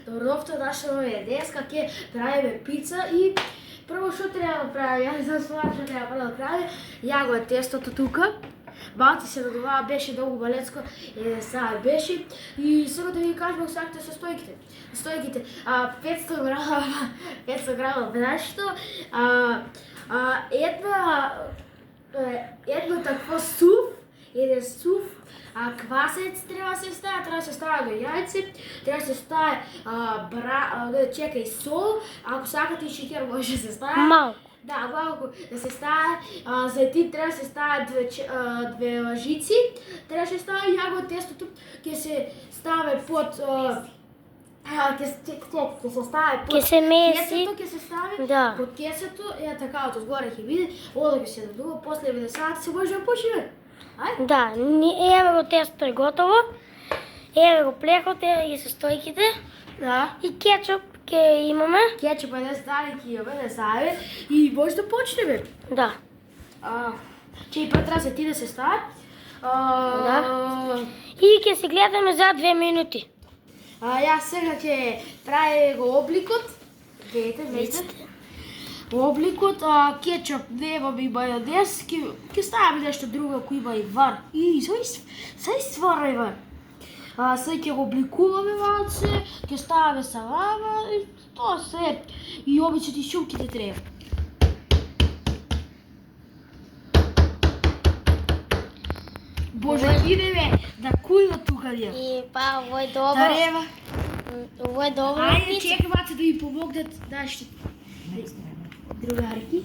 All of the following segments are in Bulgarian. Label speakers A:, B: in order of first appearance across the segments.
A: Добровто нашо денеска ќе правиме пица и прво што треба да правиме, ја не знам што треба прво да правиме. Ја го е тестото тука. Малци се додуваа, беше долго балецко, сега беше. И сега да ви кажем сакате состојките. Состојките, 500 грама брашно, едно такво сув, еден сув, квасец треба да се стави до јајце, треба да се стави чекај сол, ако сакате и шеќер може да се стави.
B: Малку.
A: Да, малку да се стави, зајтин треба да се стави две лажици, треба да се стави јаго тестото, ќе се стави под ќе се стави под кесето, ќе се стави под кесето, така од згоре ќе биде, ода ќе се додува, после 90 сати се може да почне. Ајде?
B: Да, еве го тестото е готово. Еве го плехот и состојките.
A: Да.
B: И кетчуп ќе имаме.
A: Кетчуп не стави, ќе имаме, не стави и може да почнеме.
B: Да.
A: Че и треба се ти да се стави.
B: Да. И ќе се гледаме за 2 минути.
A: Јас сега ќе прави го обликот. Видите. Обликот, кетчуп, немам и мајонез, ќе ставаме нешто друго ако има и вар. И сај свара и вар. Сега ќе го обликуваме малце, ќе ставаме салама и тоа се. И обичните шумките треба. Боже, идеме да кујва тука ја.
B: И па, ово е добро.
A: Тарева.
B: Ово е добро.
A: Ајде, чекай маце да ми помогнат нашите другарки.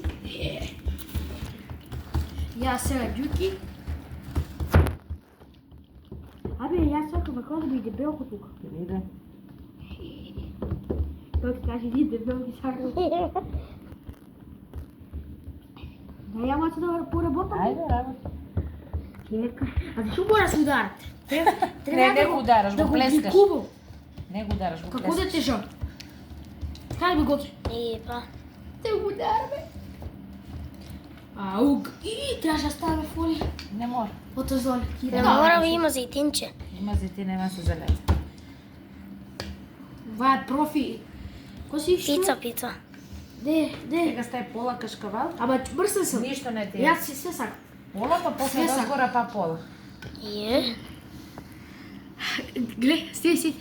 A: Јас сега ѓуки. Абе, јас сакам како да ми дебелко тука.
C: Иде.
A: Тој ти каже, ни дебелки сакам. Да, ја маце да поработам.
C: Ајде, работи.
A: Чека. Зашо мора да се ударат?
C: Не го удараш, го плескаш.
A: обликувам.
C: Не го удараш, го плескаш.
A: Како да тежа? Кај би Гоки?
B: И па.
A: Те го удараме. И трябваше да ставаме фоли.
C: Не мора.
A: Ото золи.
B: Не мора, има зејтинче.
C: Има зејтин, нема се залева.
A: Това е профи. Кој си ишто?
B: Пица.
A: Де?
C: Сега стај пола кашкавал.
A: Ама мрсен сам.
C: Ништо не ти е.
A: Јас си се сакам.
C: Пола, па после
A: Све сакам.
C: дозгора па пола.
B: Е.
A: Гле, си.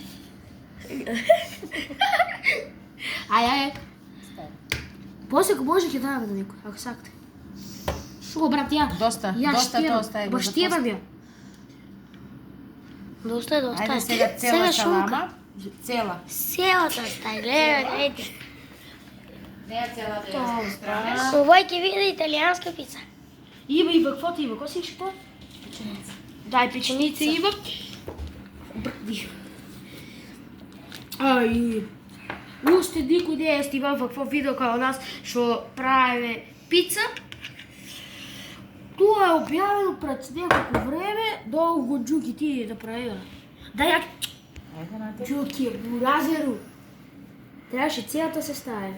A: Ај. После ако може ќе даваме на некој, ако сакате. Шо, брат, ја?
C: Доста тоа стај.
A: Баш штевам ја.
B: Доста е.
C: Ајде сега цела
B: шунка.
C: салама. Цела.
B: Селата стај, гледајте.
C: Не е цела да ја странеш.
B: Овој ќе биде италијанска пица.
A: Има и каквото има. Кој си ишто?
C: Печеница.
A: Да, и печеница има. Брди. Уште никој не е снимал какво видео као нас што правиме пица. Тоа е објавено пред неколку време, долго Џуки ти да правиме. Да ја
C: Ајде на те.
A: Џуки, буразеру. Требаше целата се стави.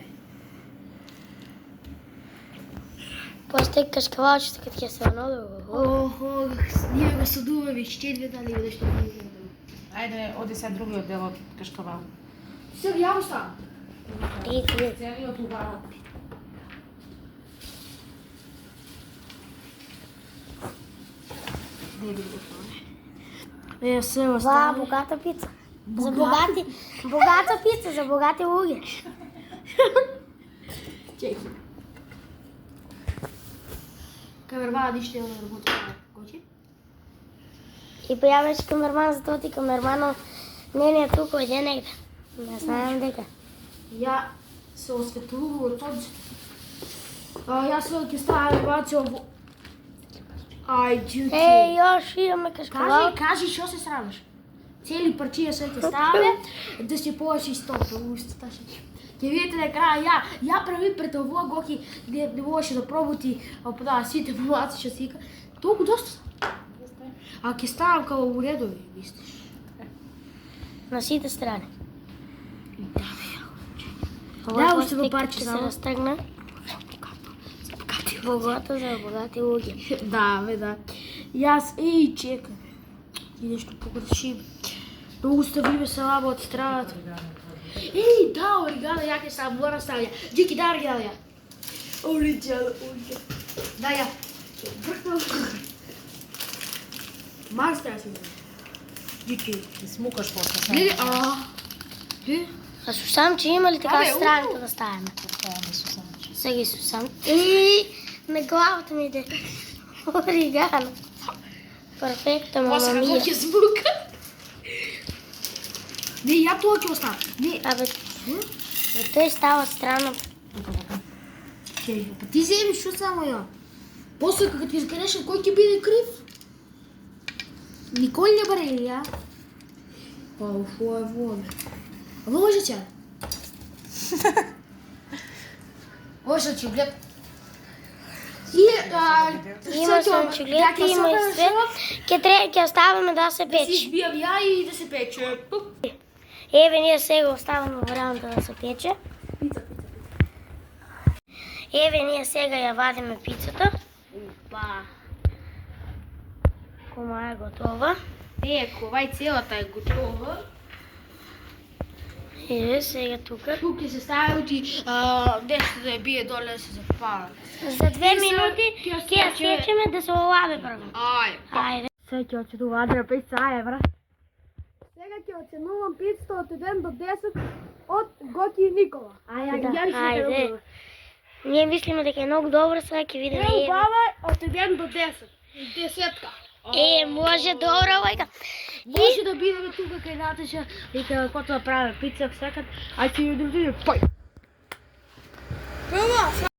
B: После кашкавалчето кога ќе се надолу.
A: Ние го судуваме, ще дали нешто не видимо.
C: Ајде, оди сега другиот дел од кашкавал.
A: Сега ја го ставам.
B: Иди.
C: Целиот убавот.
A: Не би го ставам. Се го
B: Ва,
A: ставам.
B: богата пица. За богати пица, за богати луѓе.
A: Чеки. Камермана ништо не работи. Готи?
B: И појавеше камерман, затоа ти камерманот не е тука, иде негде. Не знаем дека.
A: Ја се осветлувам од този. Јас сега ќе ставам баци ово. Ај, Џуки.
B: Још имаме кашкавал.
A: Кажи што се срамаш. Цели парчија се ќе ставаме, да се положи стопа устата. Ќе видите на крај, ја прави пред ово Гоки не можеше да пробути, сите помаци што сика. Толку доста. Ќе ставам као у редови, мислиш?
B: На сите страни.
A: Да, уште во парче
B: се
A: само.
B: растргна. Богато за богати луѓе.
A: Да. Јас, чекай. И нешто погрешим. Многу ставиме салама од страната. Еј, да, оригано, ја ќе сам мора ставја. Джики, да, оригано ја. Оригано. Да, ја. Марс треба си. Джики.
C: Ти смукаш после.
A: Гледай,
B: А сусамче има ли така
A: Абе,
B: странка да ставиме?
C: Поставяме сусамче.
B: Сега и сусам. И на главата ми иде оригано. Перфекто, мама
A: После
B: мија.
A: како ќе звука. Не, ја тоа ќе оставам. Не.
B: Абе, тој става странно.
A: Чеј, па ти земи што само ја. После кога ти изгреше, кој ќе биде крив? Никој не баре ли ја? Па, шо е воме. А може ќе? Може ќе глед. И
B: Има сончулети, има и све. Ќе оставаме да се
A: Си
B: пече.
A: избијам ја и да се пече.
B: Еве, ние сега оставаме варијанта да се пече. Еве, ние сега ја вадиме пицата.
A: Па,
B: Кома е готова.
A: еко, вај целата е готова.
B: Еве, сега тука.
A: Тук ќе се стави оти нешто да ја бие доле да се запали.
B: За 2 минути ќе ја сечеме да се олави прво.
A: Ајде.
B: Ајде.
A: Сега ќе оценувам Андреа пица, ајде брат. Сега ќе оценувам пицата од 1 до 10 од Гоки и Никола.
B: Ајде. Ние мислиме дека е многу добро, сега ќе видиме.
A: Ево баба од 1 до 10. Десетка.
B: Може добро, мајка.
A: Може да бидеме тука кај Наташа и кај кој да правиме пица всекад, а ќе ја довидиме. Пај. Прво,